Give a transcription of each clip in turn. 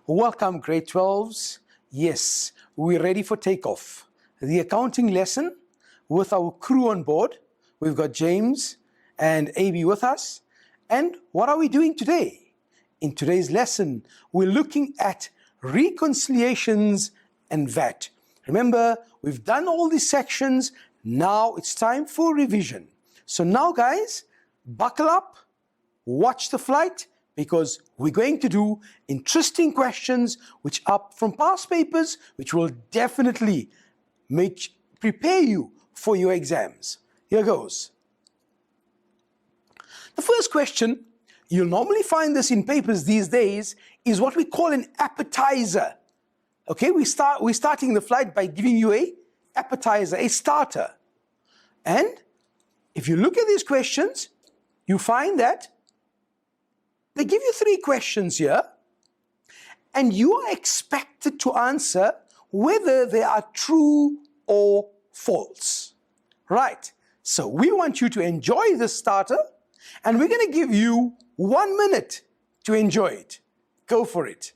Welcome, grade 12s. Yes, we're ready for takeoff. The accounting lesson with our crew on board. We've got James and AB with us. And what are we doing today? In today's lesson, we're looking at reconciliations and VAT. Remember, we've done all these sections. Now it's time for revision. So now, guys, buckle up, watch the flight, because we're going to do interesting questions which are from past papers, which will definitely prepare you for your exams. Here goes. The first question, you'll normally find this in papers these days, is what we call an appetizer. Okay, we're starting the flight by giving you an appetizer, a starter. And if you look at these questions, you find that they give you 3 questions here, and you are expected to answer whether they are true or false. Right, so we want you to enjoy this starter, and we're going to give you 1 minute to enjoy it. Go for it.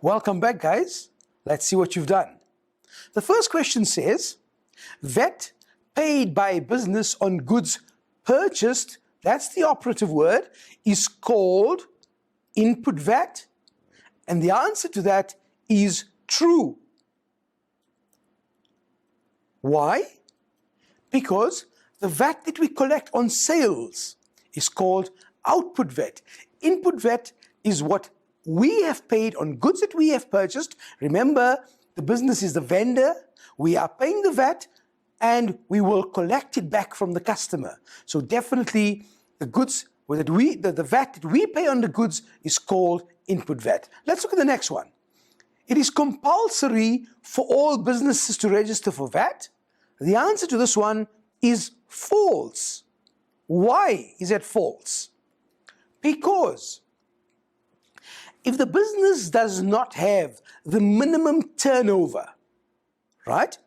Welcome back, guys. Let's see what you've done. The first question says, VAT paid by a business on goods purchased, that's the operative word, is called input VAT. And the answer to that is true. Why? Because the VAT that we collect on sales is called output VAT. Input VAT is what we have paid on goods that we have purchased. Remember, the business is the vendor. We are paying the VAT, and we will collect it back from the customer. So definitely, the VAT that we pay on the goods is called input VAT. Let's look at the next one. It is compulsory for all businesses to register for VAT. The answer to this one is false. Why is it false? Because if the business does not have the minimum turnover, right,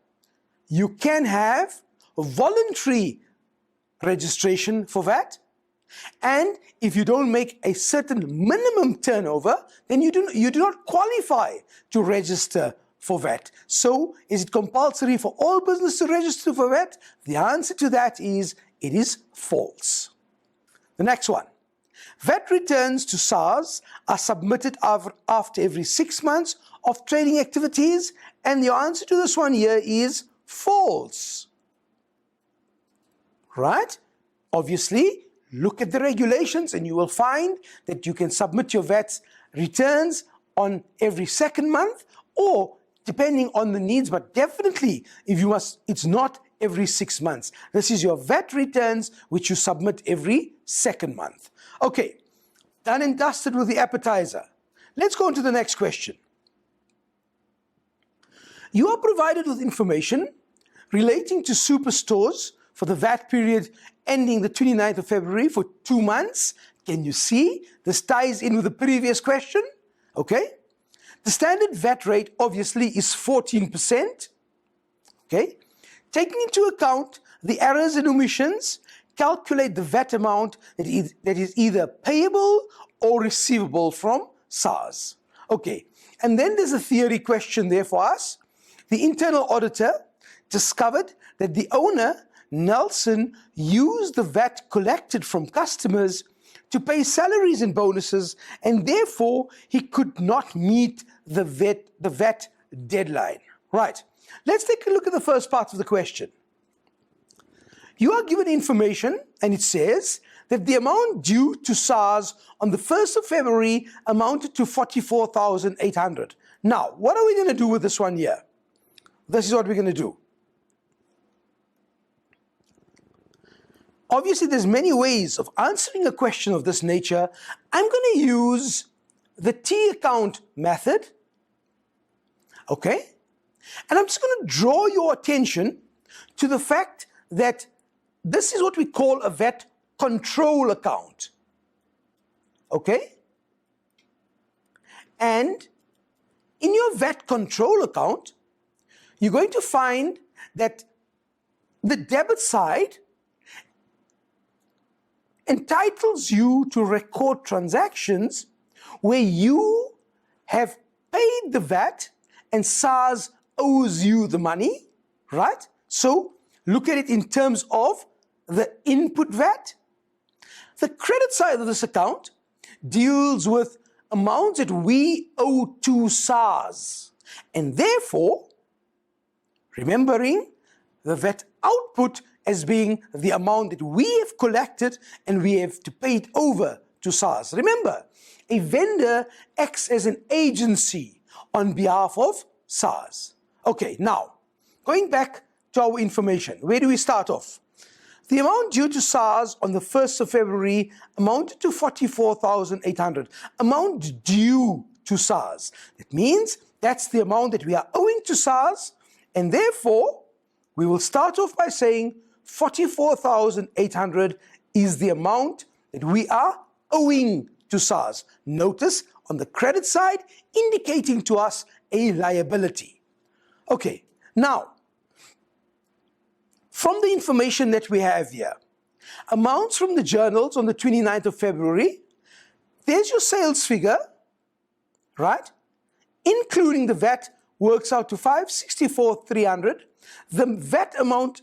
you can have a voluntary registration for VAT. And if you don't make a certain minimum turnover, then you do not qualify to register for VAT. So, is it compulsory for all businesses to register for VAT? The answer to that is, it is false. The next one. VAT returns to SARS are submitted after every 6 months of trading activities, and the answer to this one here is false. Right? Obviously, look at the regulations and you will find that you can submit your VAT returns on every 2nd month, or depending on the needs, but definitely it's not every 6 months. This is your VAT returns which you submit every 2nd month. Okay, done and dusted with the appetizer. Let's go on to the next question. You are provided with information relating to superstores for the VAT period ending the 29th of February for 2 months. Can you see? This ties in with the previous question. Okay. The standard VAT rate obviously is 14%. Okay. Taking into account the errors and omissions, calculate the VAT amount that is either payable or receivable from SARS. Okay, and then there's a theory question there for us. The internal auditor discovered that the owner, Nelson, used the VAT collected from customers to pay salaries and bonuses, and therefore he could not meet the VAT deadline. Right, let's take a look at the first part of the question. You are given information, and it says that the amount due to SARS on the 1st of February amounted to 44,800. Now, what are we going to do with this one here? This is what we're going to do. Obviously, there's many ways of answering a question of this nature. I'm going to use the T account method, okay? And I'm just going to draw your attention to the fact that this is what we call a VAT control account, okay? And in your VAT control account, you're going to find that the debit side entitles you to record transactions where you have paid the VAT and SARS owes you the money, right? So look at it in terms of the input VAT. The credit side of this account deals with amounts that we owe to SARS, and therefore, remembering the VAT output as being the amount that we have collected and we have to pay it over to SARS. Remember, a vendor acts as an agency on behalf of SARS. Okay, now, going back to our information, where do we start off? The amount due to SARS on the 1st of February amounted to 44,800. Amount due to SARS. That means that's the amount that we are owing to SARS, and therefore, we will start off by saying 44,800 is the amount that we are owing to SARS. Notice on the credit side, indicating to us a liability. Okay, now, from the information that we have here, amounts from the journals on the 29th of February, there's your sales figure, right? Including the VAT works out to 564,300. The VAT amount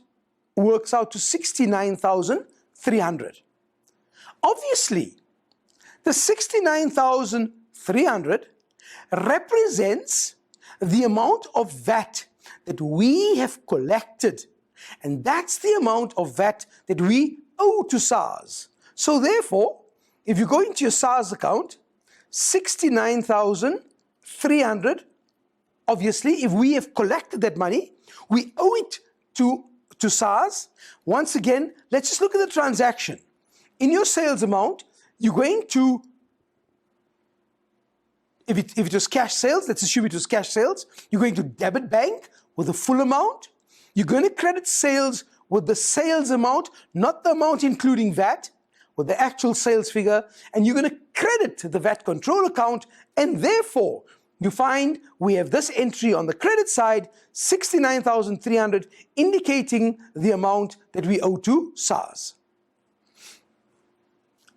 works out to 69,300. Obviously, the 69,300 represents the amount of VAT that we have collected, and that's the amount of VAT that we owe to SARS. So therefore, if you go into your SARS account, 69,300, obviously, if we have collected that money, we owe it to SARS. Once again, let's just look at the transaction. In your sales amount, you're going to, if it was cash sales, let's assume it was cash sales, you're going to debit bank with the full amount. You're going to credit sales with the sales amount, not the amount including VAT, with the actual sales figure, and you're going to credit the VAT control account, and therefore, you find we have this entry on the credit side, 69,300, indicating the amount that we owe to SARS.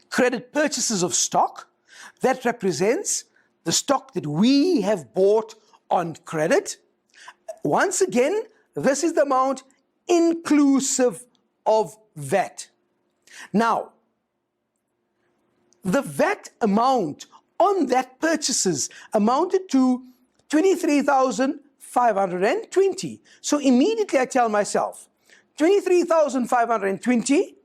Credit purchases of stock, that represents the stock that we have bought on credit. Once again, this is the amount inclusive of VAT. Now, the VAT amount on that purchases amounted to 23,520. So immediately I tell myself, 23,520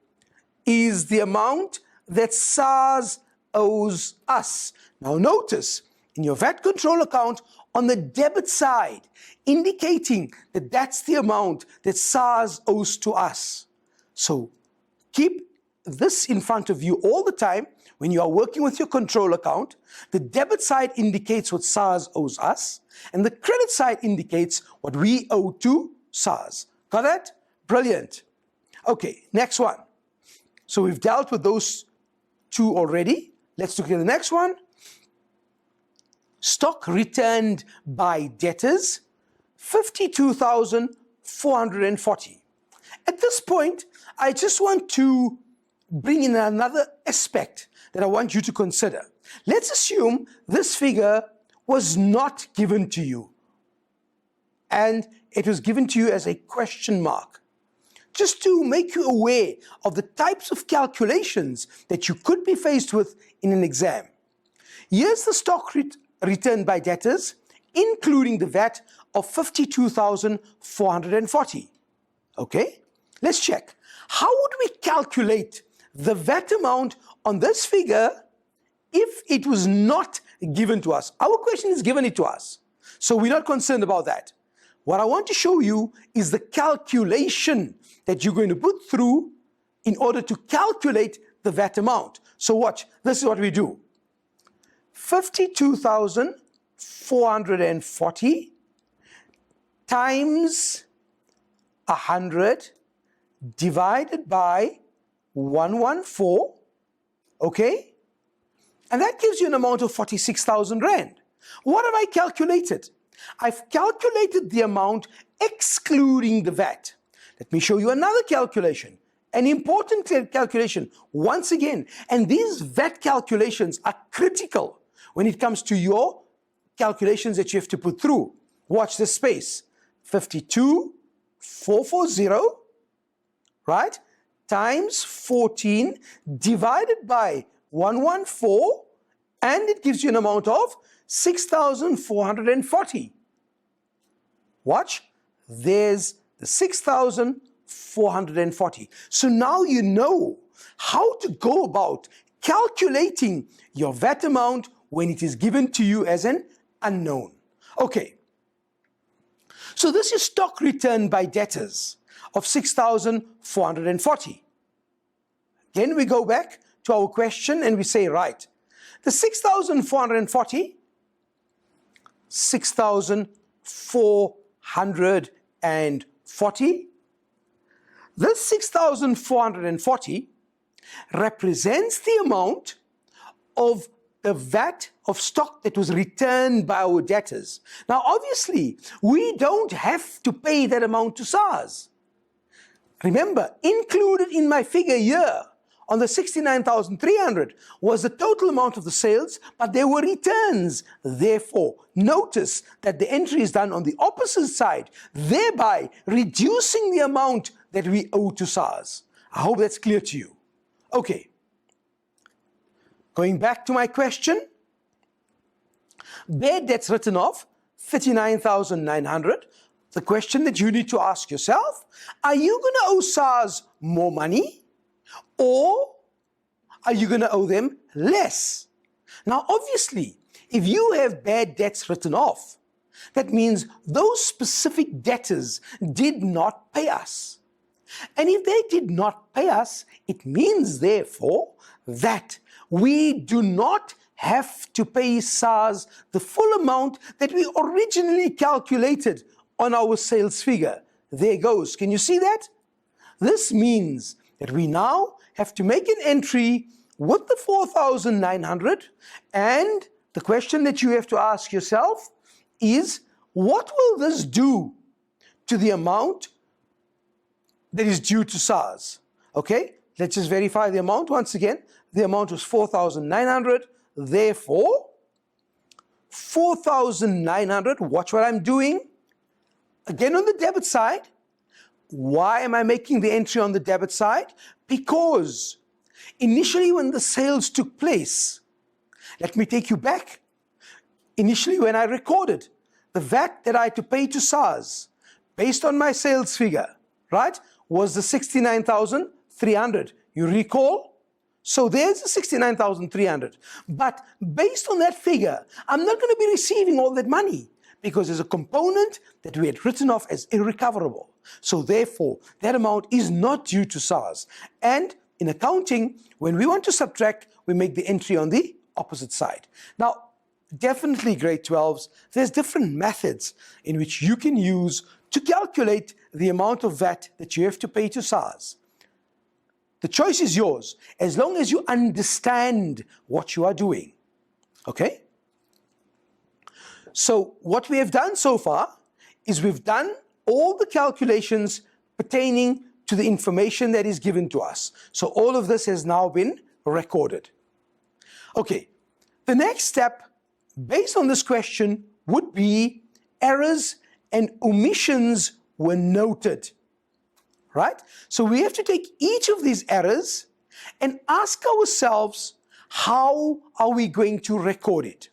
is the amount that SARS owes us. Now notice, in your VAT control account, on the debit side, indicating that that's the amount that SARS owes to us. So keep this in front of you all the time. When you are working with your control account, the debit side indicates what SARS owes us, and the credit side indicates what we owe to SARS. Got that? Brilliant. Okay, next one. So we've dealt with those two already. Let's look at the next one. Stock returned by debtors, 52,440. At this point, I just want to bring in another aspect that I want you to consider. Let's assume this figure was not given to you, and it was given to you as a question mark. Just to make you aware of the types of calculations that you could be faced with in an exam. Here's the stock return by debtors, including the VAT of 52,440. Okay, let's check. How would we calculate the VAT amount on this figure if it was not given to us? Our question is given it to us, so we're not concerned about that. What I want to show you is the calculation that you're going to put through in order to calculate the VAT amount. So watch, this is what we do. 52,440 times 100 divided by 114, okay? And that gives you an amount of 46,000 Rand. What have I calculated? I've calculated the amount excluding the VAT. Let me show you another calculation, an important calculation once again. And these VAT calculations are critical when it comes to your calculations that you have to put through. Watch this space. 52,440, right, times 14 divided by 114, and it gives you an amount of 6,440. Watch, there's the 6,440. So now you know how to go about calculating your VAT amount when it is given to you as an unknown. Okay, so this is stock return by debtors of 6,440. Again, we go back to our question and we say, right, the 6,440, 6,440, this 6,440 represents the amount of the VAT of stock that was returned by our debtors. Now, obviously, we don't have to pay that amount to SARS. Remember, included in my figure here on the 69,300 was the total amount of the sales, but there were returns. Therefore, notice that the entry is done on the opposite side, thereby reducing the amount that we owe to SARS. I hope that's clear to you. Okay. Going back to my question, bad debts written off, 39,900. The question that you need to ask yourself, are you going to owe SARS more money, or are you going to owe them less? Now, obviously, if you have bad debts written off, that means those specific debtors did not pay us. And if they did not pay us, it means, therefore, that we do not have to pay SARS the full amount that we originally calculated on our sales figure. There goes. Can you see that? This means that we now have to make an entry with the 4,900, and the question that you have to ask yourself is, what will this do to the amount that is due to SARS? Okay, let's just verify the amount once again. The amount was 4,900. Therefore, 4,900, watch what I'm doing. Again, on the debit side. Why am I making the entry on the debit side? Because initially when the sales took place, let me take you back. Initially when I recorded the VAT that I had to pay to SARS based on my sales figure, right, was the 69,300. You recall? So there's the 69,300. But based on that figure, I'm not going to be receiving all that money because there's a component that we had written off as irrecoverable. So therefore, that amount is not due to SARS. And in accounting, when we want to subtract, we make the entry on the opposite side. Now, definitely grade 12s, there's different methods in which you can use to calculate the amount of VAT that you have to pay to SARS. The choice is yours, as long as you understand what you are doing. Okay? So what we have done so far is we've done all the calculations pertaining to the information that is given to us. So all of this has now been recorded. Okay, the next step based on this question would be errors and omissions were noted, right? So we have to take each of these errors and ask ourselves, how are we going to record it?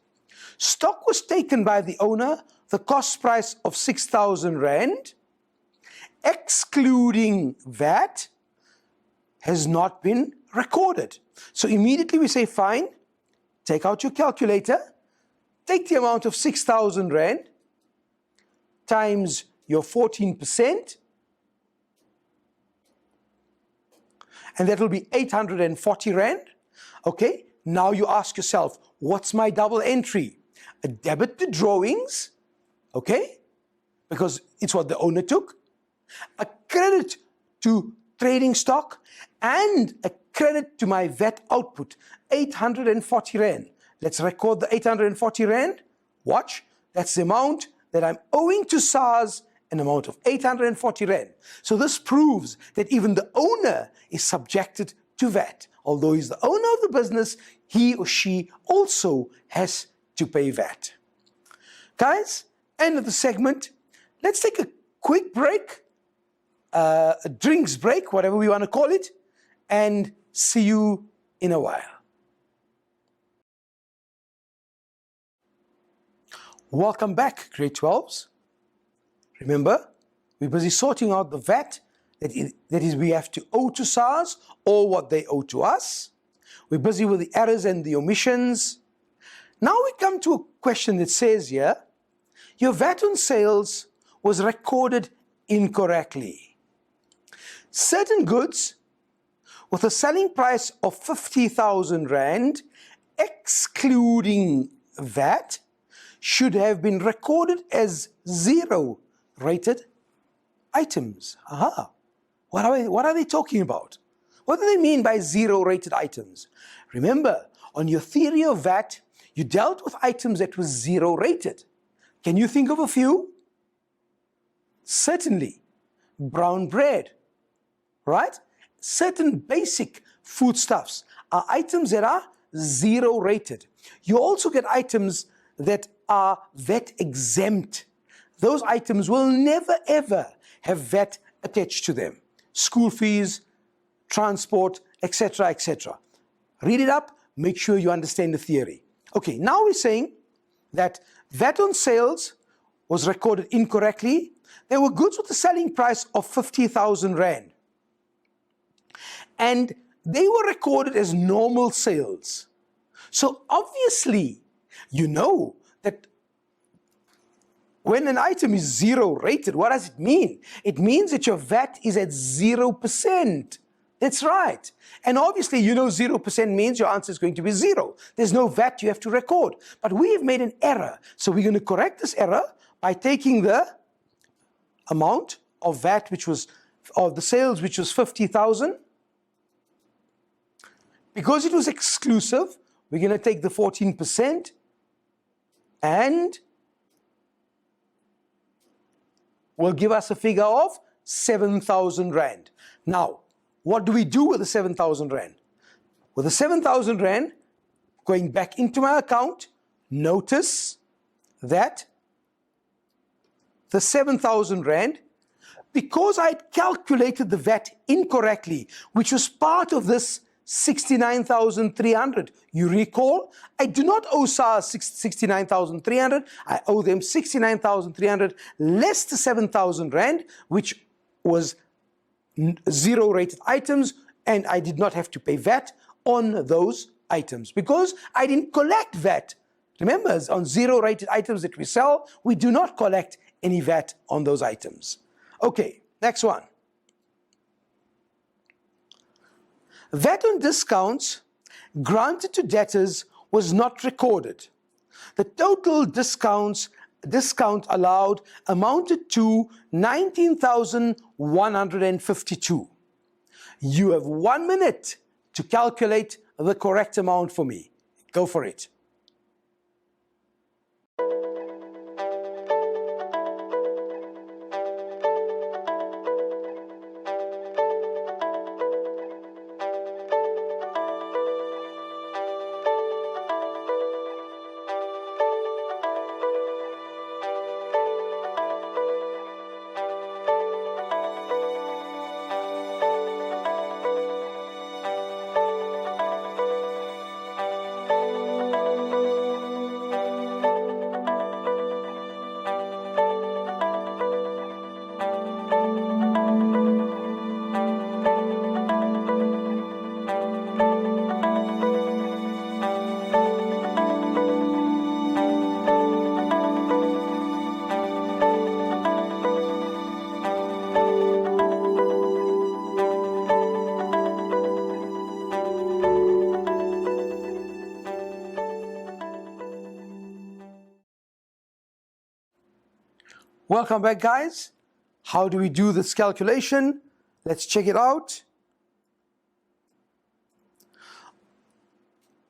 Stock was taken by the owner, the cost price of 6,000 Rand, excluding VAT, has not been recorded. So immediately we say, fine, take out your calculator, take the amount of 6,000 Rand times your 14%, and that will be 840 Rand. Okay, now you ask yourself, what's my double entry? A debit to drawings, okay, because it's what the owner took, a credit to trading stock, and a credit to my VAT output, 840 Rand. Let's record the 840 Rand. Watch, that's the amount that I'm owing to SARS, an amount of 840 Rand. So this proves that even the owner is subjected to VAT. Although he's the owner of the business, he or she also has to pay VAT. Guys, end of the segment. Let's take a quick break, a drinks break, whatever we want to call it, and see you in a while. Welcome back, grade 12s. Remember, we're busy sorting out the VAT that is we have to owe to SARS or what they owe to us. We're busy with the errors and the omissions. Now we come to a question that says here, your VAT on sales was recorded incorrectly. Certain goods with a selling price of 50,000 Rand, excluding VAT, should have been recorded as zero rated items. Aha. What are they talking about? What do they mean by zero rated items? Remember, on your theory of VAT, you dealt with items that were zero rated. Can you think of a few? Certainly. Brown bread, right? Certain basic foodstuffs are items that are zero rated. You also get items that are VAT exempt. Those items will never ever have VAT attached to them. School fees, transport, etc., etc. Read it up, make sure you understand the theory. Okay, now we're saying that VAT on sales was recorded incorrectly. There were goods with a selling price of 50,000 Rand. And they were recorded as normal sales. So obviously, you know that when an item is zero rated, what does it mean? It means that your VAT is at 0%. That's right. And obviously, you know 0% means your answer is going to be zero. There's no VAT you have to record. But we have made an error. So we're going to correct this error by taking the amount of VAT, which was, of the sales, which was 50,000. Because it was exclusive, we're going to take the 14% and will give us a figure of 7,000 Rand. Now, what do we do with the 7,000 Rand? With the 7,000 Rand, going back into my account, notice that the 7,000 Rand, because I had calculated the VAT incorrectly, which was part of this 69,300. You recall, I do not owe SARS 69,300. I owe them 69,300 less the 7,000 Rand, which was zero rated items, and I did not have to pay VAT on those items because I didn't collect VAT. Remember, on zero rated items that we sell, we do not collect any VAT on those items. Okay, next one. VAT on discounts granted to debtors was not recorded. The total discount allowed amounted to 19,152. You have 1 minute to calculate the correct amount for me. Go for it. Welcome back, guys. How do we do this calculation? Let's check it out.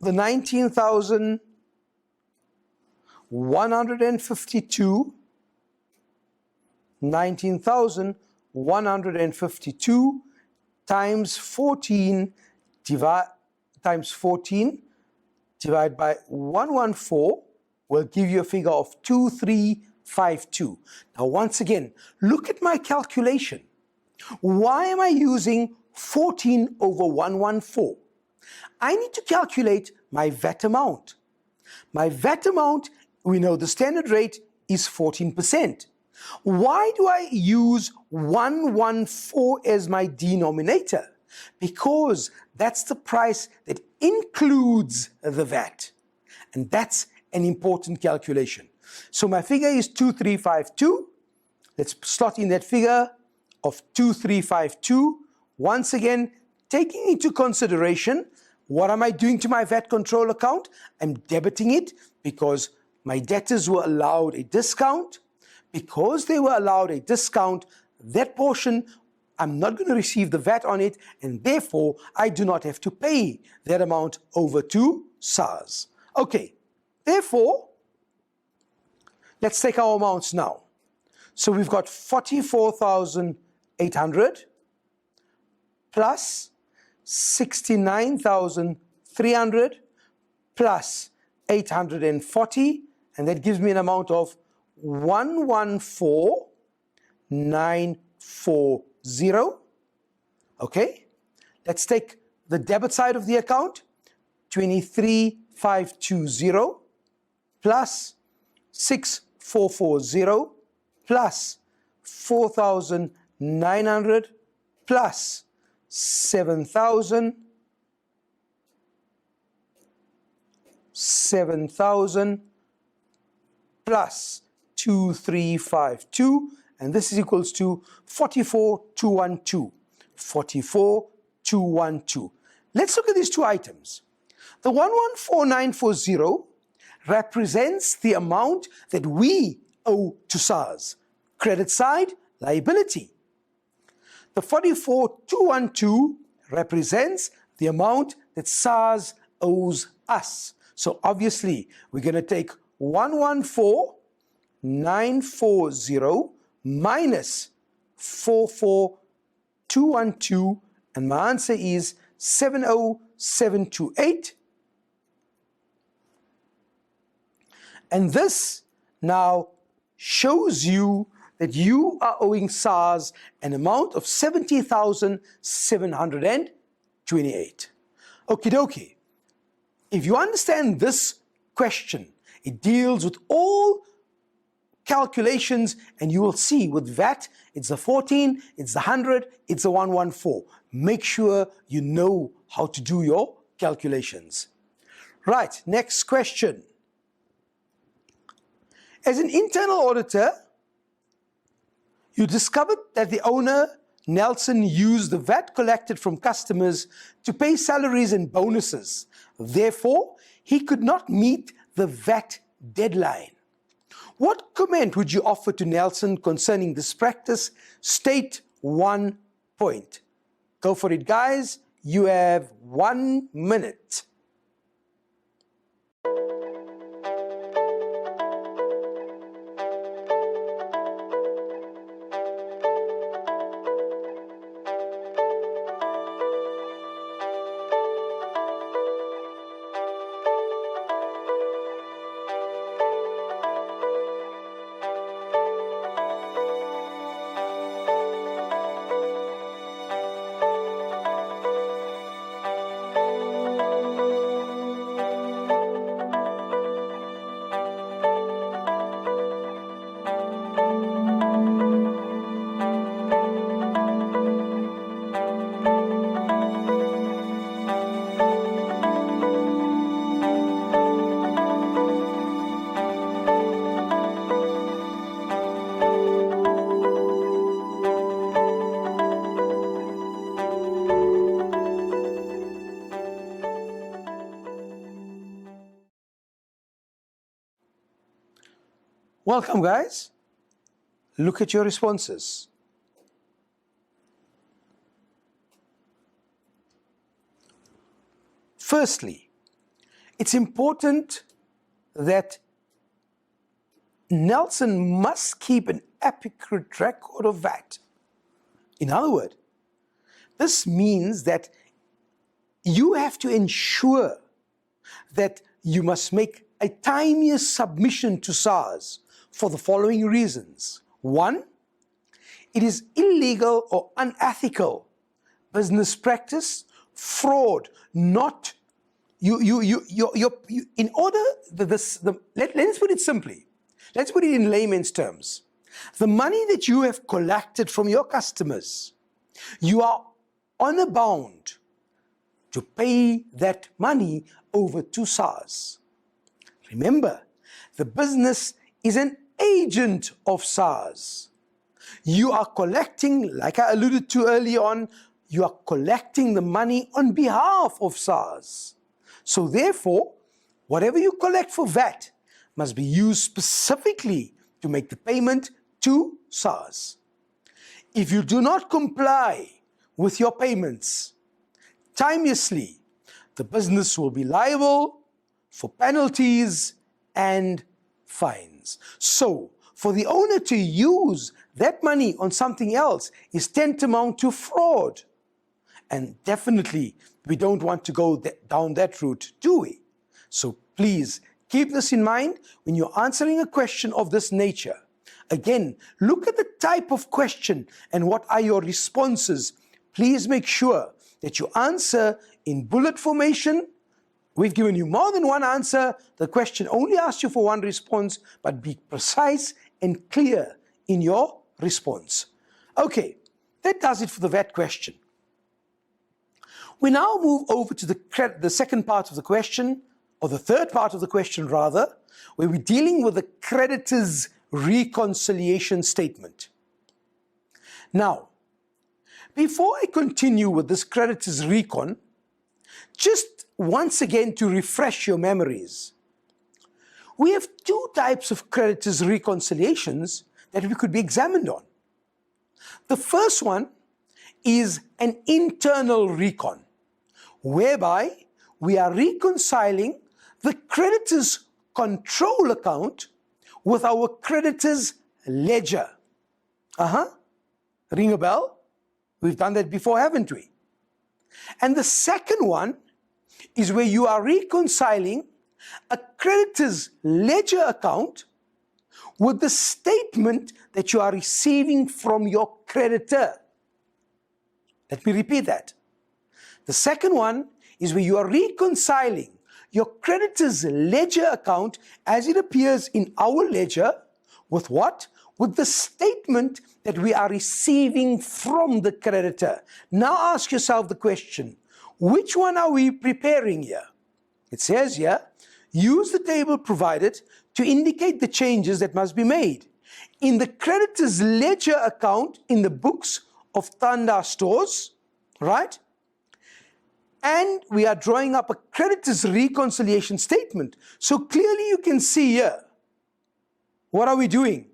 The 19,152 times 14 divided by 114 will give you a figure of 2352. Now once again, look at my calculation. Why am I using 14 over 114? I need to calculate my VAT amount. My VAT amount, we know the standard rate is 14%. Why do I use 114 as my denominator? Because that's the price that includes the VAT. And that's an important calculation. So my figure is 2352. Let's slot in that figure of 2352. Once again, taking into consideration, what am I doing to my VAT control account? I'm debiting it because my debtors were allowed a discount. Because they were allowed a discount, that portion, I'm not going to receive the VAT on it, and therefore I do not have to pay that amount over to SARS. Okay, therefore, let's take our amounts now. So we've got 44,800 plus 69,300 plus 840, and that gives me an amount of 114,940. Okay, let's take the debit side of the account, 23,520 plus 6,440 plus 4,900 plus 7,000 plus 2352, and this is equals to 44,212. 44,212. Let's look at these two items. The 114,940 represents the amount that we owe to SARS. Credit side, liability. The 44,212 represents the amount that SARS owes us. So obviously, we're going to take 114,940 minus 44,212, and my answer is 70728. And this now shows you that you are owing SARS an amount of 70,728. Okie dokie. If you understand this question, it deals with all calculations, and you will see with VAT, it's the 14, it's the 100, it's the 114. Make sure you know how to do your calculations. Right, next question. As an internal auditor, you discovered that the owner, Nelson, used the VAT collected from customers to pay salaries and bonuses. Therefore, he could not meet the VAT deadline. What comment would you offer to Nelson concerning this practice? State 1 point. Go for it, guys. You have 1 minute. Welcome, guys. look at your responses. Firstly, it's important that Nelson must keep an accurate record of VAT. In other words, this means that you have to ensure that you must make a timely submission to SARS for the following reasons. One, it is illegal or unethical business practice, fraud, not in order let's put it simply. Let's put it in layman's terms. The money that you have collected from your customers, you are honor bound to pay that money over to SARS. Remember, the business is an agent of SARS. You are collecting, like I alluded to earlier on, you are collecting the money on behalf of SARS. So therefore, whatever you collect for VAT must be used specifically to make the payment to SARS. If you do not comply with your payments timeously, the business will be liable for penalties and fines. So, for the owner to use that money on something else is tantamount to fraud. And definitely, we don't want to go down that route, do we? So please, keep this in mind when you're answering a question of this nature. Again, look at the type of question and what are your responses. Please make sure that you answer in bullet formation. We've given you more than one answer. The question only asks you for one response, but be precise and clear in your response. Okay, that does it for the VAT question. We now move over to the second part of the question, or the third part of the question rather, where we're dealing with the Creditors Reconciliation Statement. Now, before I continue with this Creditors Recon, just once again to refresh your memories, we have two types of Creditors Reconciliations that we could be examined on. The first one is an internal recon, whereby we are reconciling the creditor's control account with our creditor's ledger. Ring a bell? We've done that before, haven't we? And the second one is where you are reconciling a creditor's ledger account with the statement that you are receiving from your creditor. Let me repeat that. The second one is where you are reconciling your creditor's ledger account as it appears in our ledger with what? With the statement that we are receiving from the creditor. Now ask yourself the question, which one are we preparing here? It says here, use the table provided to indicate the changes that must be made in the creditor's ledger account in the books of Tanda stores, right? And we are drawing up a creditor's reconciliation statement. So clearly you can see here, what are we doing?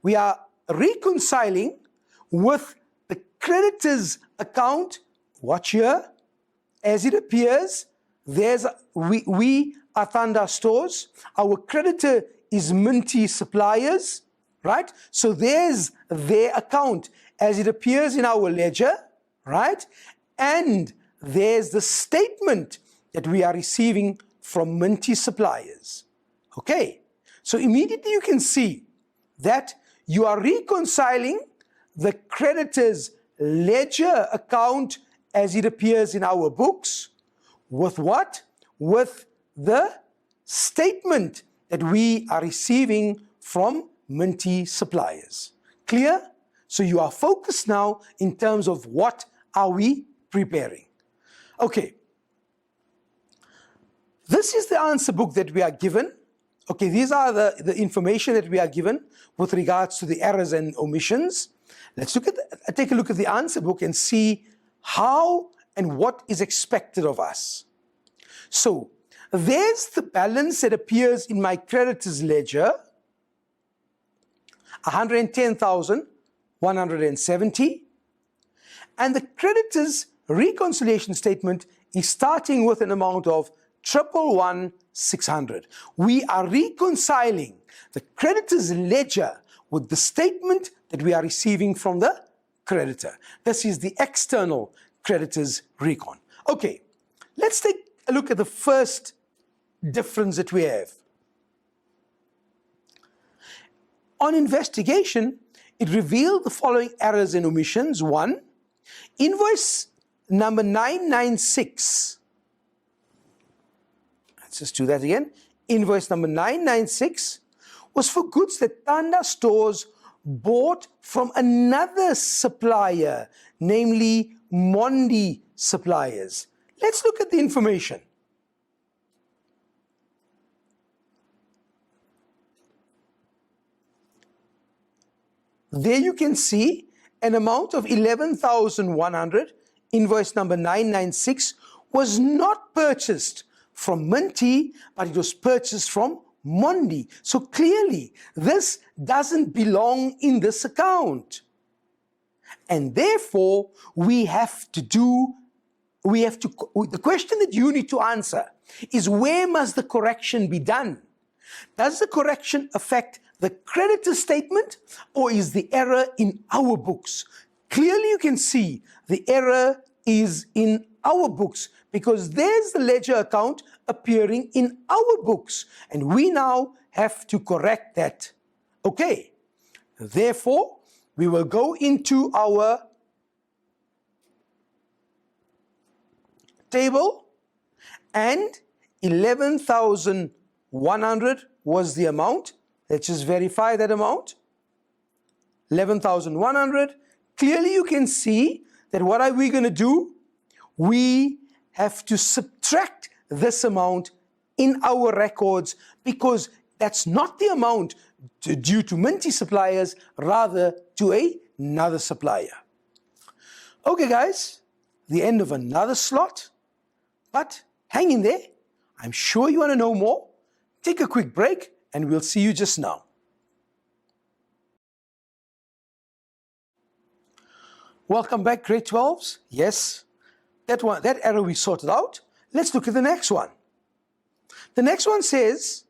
We are reconciling with the creditor's account, watch here, as it appears, we are Tanda stores, our creditor is Minty suppliers, right? So there's their account as it appears in our ledger, right? And there's the statement that we are receiving from Minty suppliers. Okay, so immediately you can see that you are reconciling the creditor's ledger account as it appears in our books with what? With the statement that we are receiving from Minty suppliers. Clear? So you are focused now in terms of what are we preparing. Okay. This is the answer book that we are given. Okay, these are the information that we are given with regards to the errors and omissions. Let's take a look at the answer book and see how and what is expected of us. So, there's the balance that appears in my creditor's ledger. 110,170. And the creditors reconciliation statement is starting with an amount of 111,600. We are reconciling the creditors ledger with the statement that we are receiving from the creditor. This is the external creditors recon. Okay, let's take a look at the first difference that we have. On investigation, it revealed the following errors and omissions. 1. Invoice number 996. Let's just do that again. Invoice number 996 was for goods that Tanda Stores bought from another supplier, namely Mondi Suppliers. Let's look at the information. There you can see an amount of 11,100, invoice number 996, was not purchased from Minty, but it was purchased from Mondi. So clearly, this doesn't belong in this account. And therefore, the question that you need to answer is, where must the correction be done? Does the correction affect the creditor statement, or is the error in our books? Clearly you can see the error is in our books, because there's the ledger account appearing in our books, and we now have to correct that. Okay, therefore we will go into our table, and 11,100 was the amount. Let's just verify that amount. 11,100. Clearly you can see that what are we going to do? We have to subtract this amount in our records, because that's not the amount due to Minty Suppliers, rather to another supplier. Okay guys, the end of another slot, but hang in there. I'm sure you want to know more. Take a quick break, and we'll see you just now. Welcome back, grade 12s. Yes, that error we sorted out. Let's look at the next one. The next one says,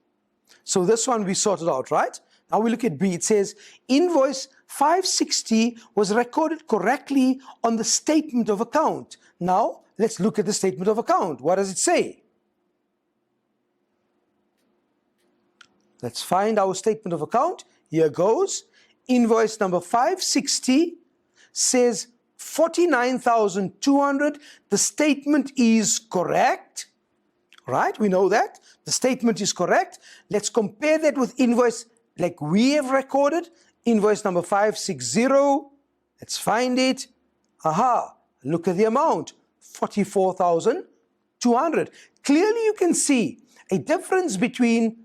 so this one we sorted out, right? Now we look at B. It says, invoice 560 was recorded correctly on the statement of account. Now, let's look at the statement of account. What does it say? Let's find our statement of account. Here goes. Invoice number 560 says 49,200. The statement is correct, right? We know that. The statement is correct. Let's compare that with invoice like we have recorded. Invoice number 560. Let's find it. Aha, look at the amount. 44,200. Clearly you can see a difference between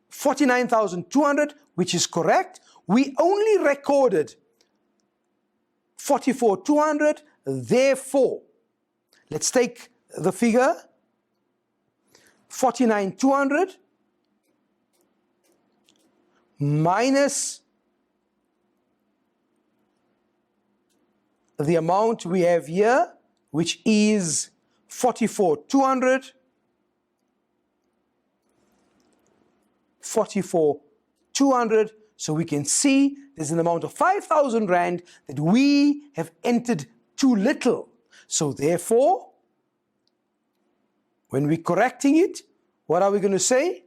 49,200, which is correct. We only recorded 44,200. Therefore, let's take the figure 49,200 minus the amount we have here, which is 44,200. 44,200. So we can see there's an amount of 5,000 Rand that we have entered too little. So therefore, when we're correcting it, what are we going to say?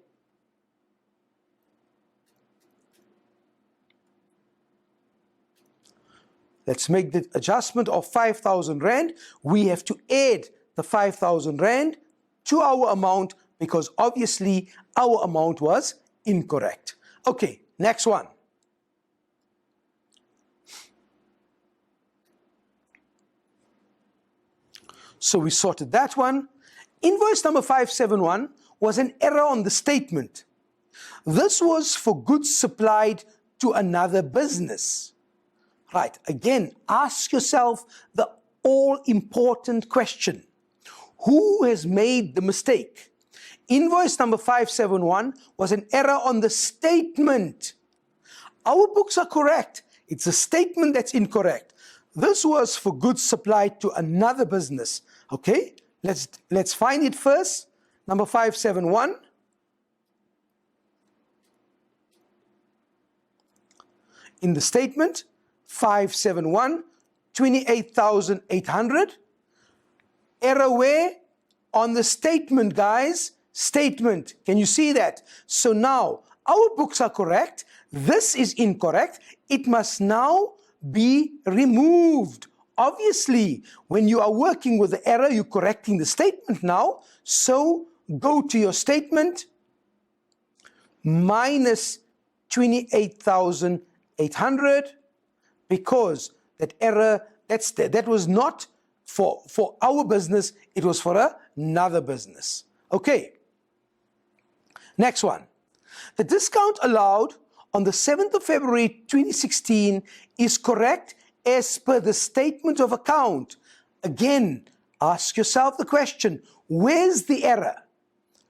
Let's make the adjustment of 5,000 Rand. We have to add the 5,000 Rand to our amount, because obviously our amount was incorrect. Okay, next one. So we sorted that one. Invoice number 571 was an error on the statement. This was for goods supplied to another business. Right, again, ask yourself the all-important question. Who has made the mistake? Invoice number 571 was an error on the statement. Our books are correct. It's a statement that's incorrect. This was for goods supplied to another business. Okay, let's find it first. Number 571. In the statement, 571, 28,800. Error where? On the statement, guys. Statement. Can you see that? So now, our books are correct. This is incorrect. It must now be removed. Obviously, when you are working with the error, you're correcting the statement now. So go to your statement, minus 28,800, because that error, that was not for our business, it was for another business. Okay. Next one. The discount allowed on the 7th of February 2016 is correct as per the statement of account. Again, ask yourself the question, where's the error?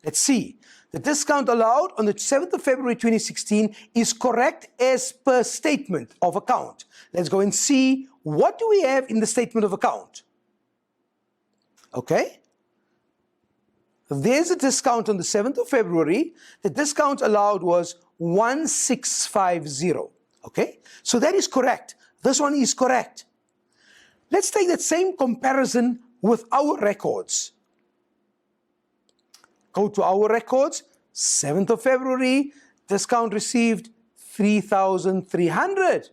Let's see. The discount allowed on the 7th of February 2016 is correct as per statement of account. Let's go and see what do we have in the statement of account. Okay. There's a discount on the 7th of February. The discount allowed was 1650. Okay. So that is correct. This one is correct. Let's take that same comparison with our records. Go to our records, 7th of February, discount received 3,300.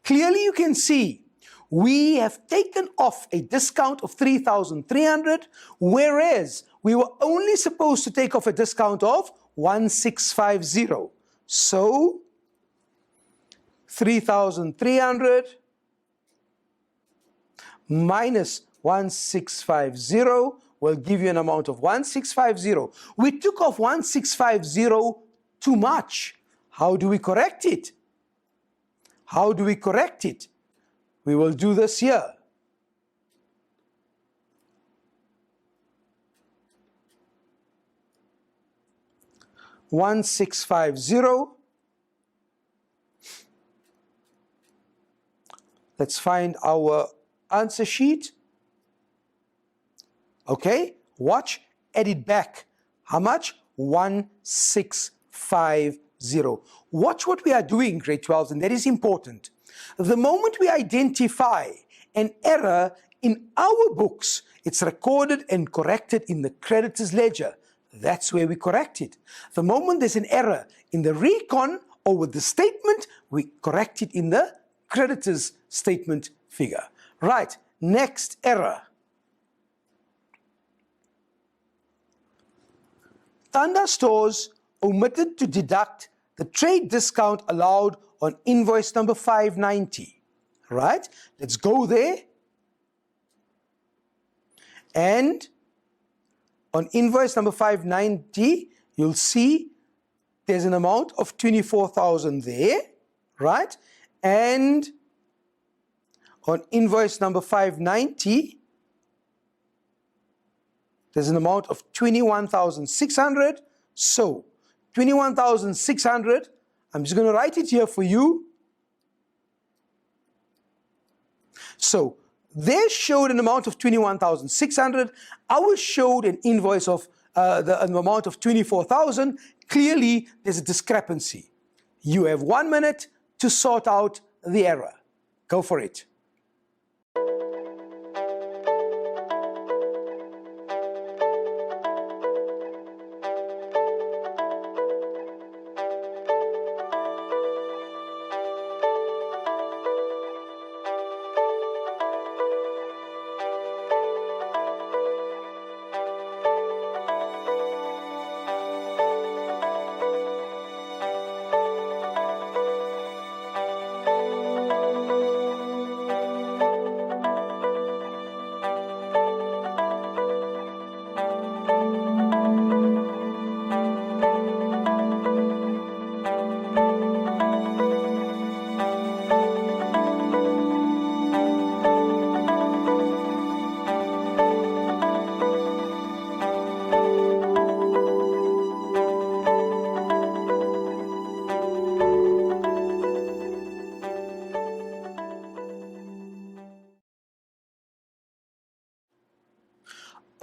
Clearly you can see we have taken off a discount of 3,300, whereas we were only supposed to take off a discount of 1650. So 3,300 minus 1650 will give you an amount of 1650. We took off 1650 too much. How do we correct it? How do we correct it? We will do this here. $1650. Let's find our answer sheet. Okay, watch, add it back. How much? 1650. Watch what we are doing, grade 12s, and that is important. The moment we identify an error in our books, it's recorded and corrected in the creditor's ledger. That's where we correct it. The moment there's an error in the recon or with the statement, we correct it in the creditor's statement figure. Right, next error. Tanda Stores omitted to deduct the trade discount allowed on invoice number 590. Right? Let's go there. And on invoice number 590, you'll see there's an amount of 24,000 there. Right? And on invoice number 590, there's an amount of 21,600. So 21,600, I'm just going to write it here for you. So they showed an amount of 21,600. Ours showed an invoice of an amount of 24,000. Clearly, there's a discrepancy. You have 1 minute to sort out the error. Go for it.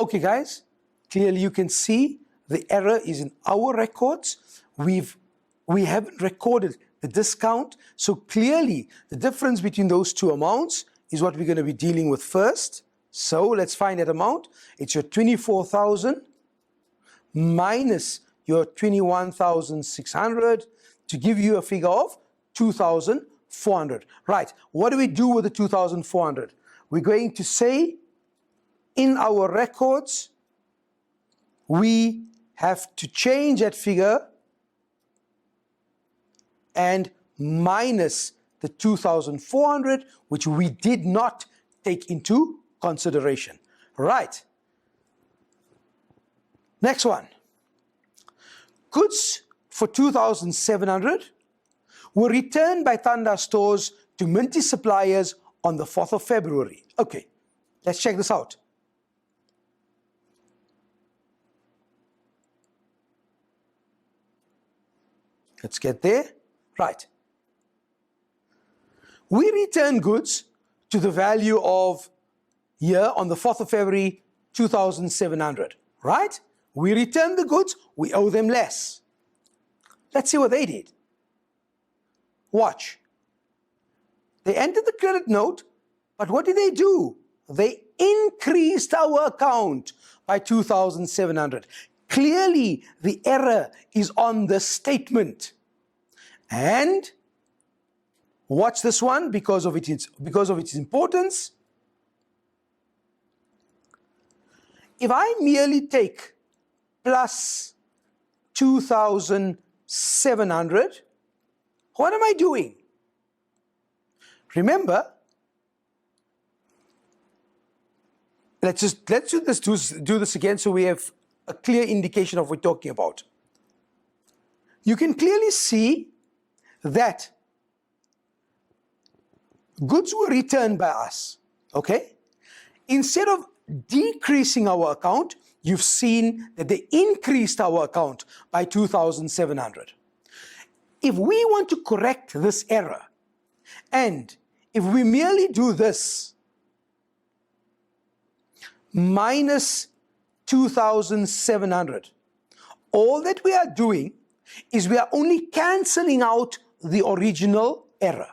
Okay guys, clearly you can see the error is in our records. We haven't recorded the discount, so clearly the difference between those two amounts is what we're going to be dealing with first. So let's find that amount. It's your 24,000 minus your 21,600 to give you a figure of 2,400. Right, what do we do with the 2,400? We're going to say in our records, we have to change that figure and minus the 2,400, which we did not take into consideration. Right. Next one. Goods for 2,700 were returned by Thanda Stores to Minty suppliers on the 4th of February. Okay, let's check this out. Let's get there. Right. We return goods to the value of here on the 4th of February 2,700. Right? We return the goods, we owe them less. Let's see what they did. Watch. They entered the credit note, but what did they do? They increased our account by 2,700. Clearly, the error is on the statement. And watch this one because of its importance. If I merely take plus 2,700, what am I doing? Remember, let's do this again so we have a clear indication of what we're talking about. You can clearly see that goods were returned by us, okay? Instead of decreasing our account, you've seen that they increased our account by 2,700. If we want to correct this error, and if we merely do this, minus 2,700, all that we are doing is we are only cancelling out the original error.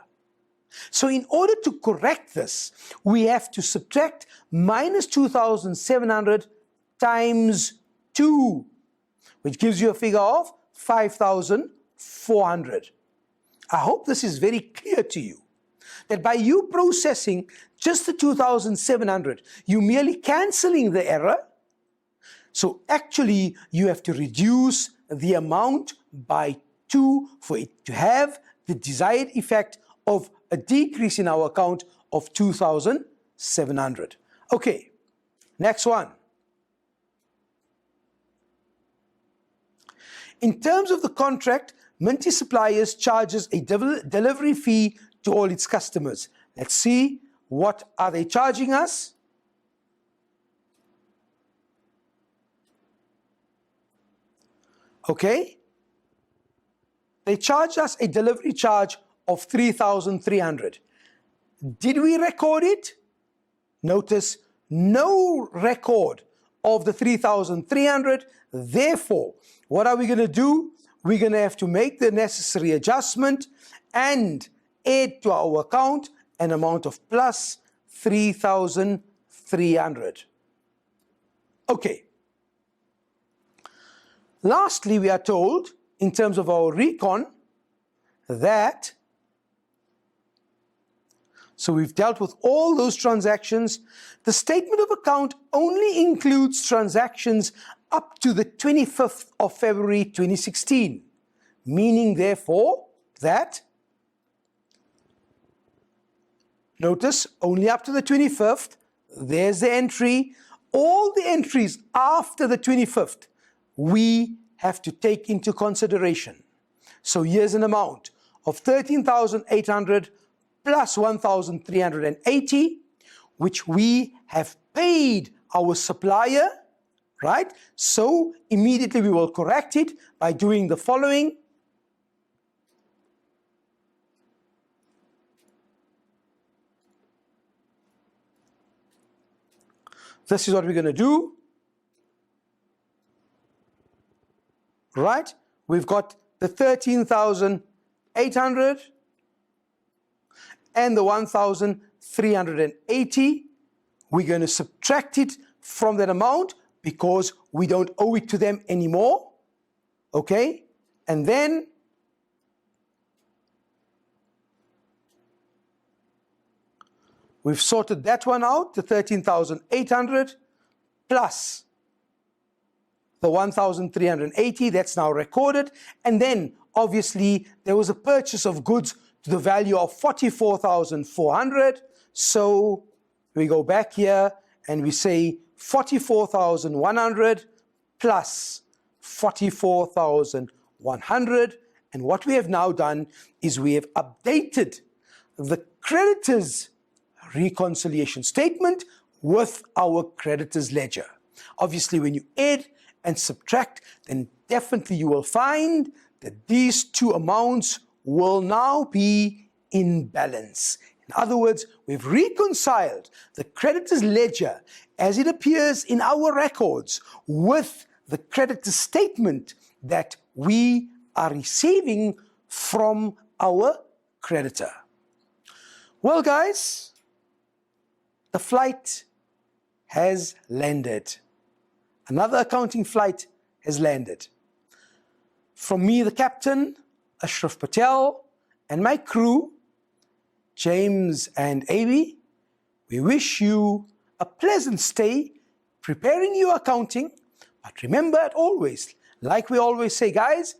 So in order to correct this, we have to subtract minus 2,700 times 2, which gives you a figure of 5,400. I hope this is very clear to you, that by you processing just the 2,700, you're merely cancelling the error. So actually, you have to reduce the amount by 2 for it to have the desired effect of a decrease in our account of 2,700. Okay, next one. In terms of the contract, Minty Suppliers charges a delivery fee to all its customers. Let's see, what are they charging us? Okay, they charge us a delivery charge of 3,300. Did we record it? Notice no record of the 3,300. Therefore, what are we going to do? We're going to have to make the necessary adjustment and add to our account an amount of plus 3,300. Okay. Lastly, we are told, in terms of our recon, that, so we've dealt with all those transactions. The statement of account only includes transactions up to the 25th of February 2016, meaning therefore that, notice, only up to the 25th, there's the entry. All the entries after the 25th, we have to take into consideration. So here's an amount of 13,800 plus 1,380, which we have paid our supplier, right? So immediately we will correct it by doing the following. This is what we're going to do. right? We've got the 13,800 and the 1,380. We're going to subtract it from that amount because we don't owe it to them anymore. Okay? And then we've sorted that one out, the 13,800 plus the 1,380, that's now recorded. And then, obviously, there was a purchase of goods to the value of 44,400. So we go back here and we say 44,100 plus 44,100. And what we have now done is we have updated the creditors' reconciliation statement with our creditors ledger. Obviously, when you add and subtract, then definitely you will find that these two amounts will now be in balance. In other words, we've reconciled the creditors ledger as it appears in our records with the creditor statement that we are receiving from our creditor. Well, guys, the flight has landed. Another accounting flight has landed. From me, the captain, Ashraf Patel, and my crew, James and Avi, we wish you a pleasant stay preparing your accounting. But remember, always, like we always say, guys,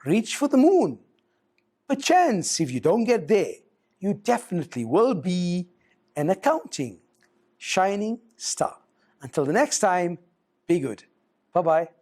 reach for the moon. Perchance, if you don't get there, you definitely will be an accounting shining star. Until the next time, be good. Bye-bye.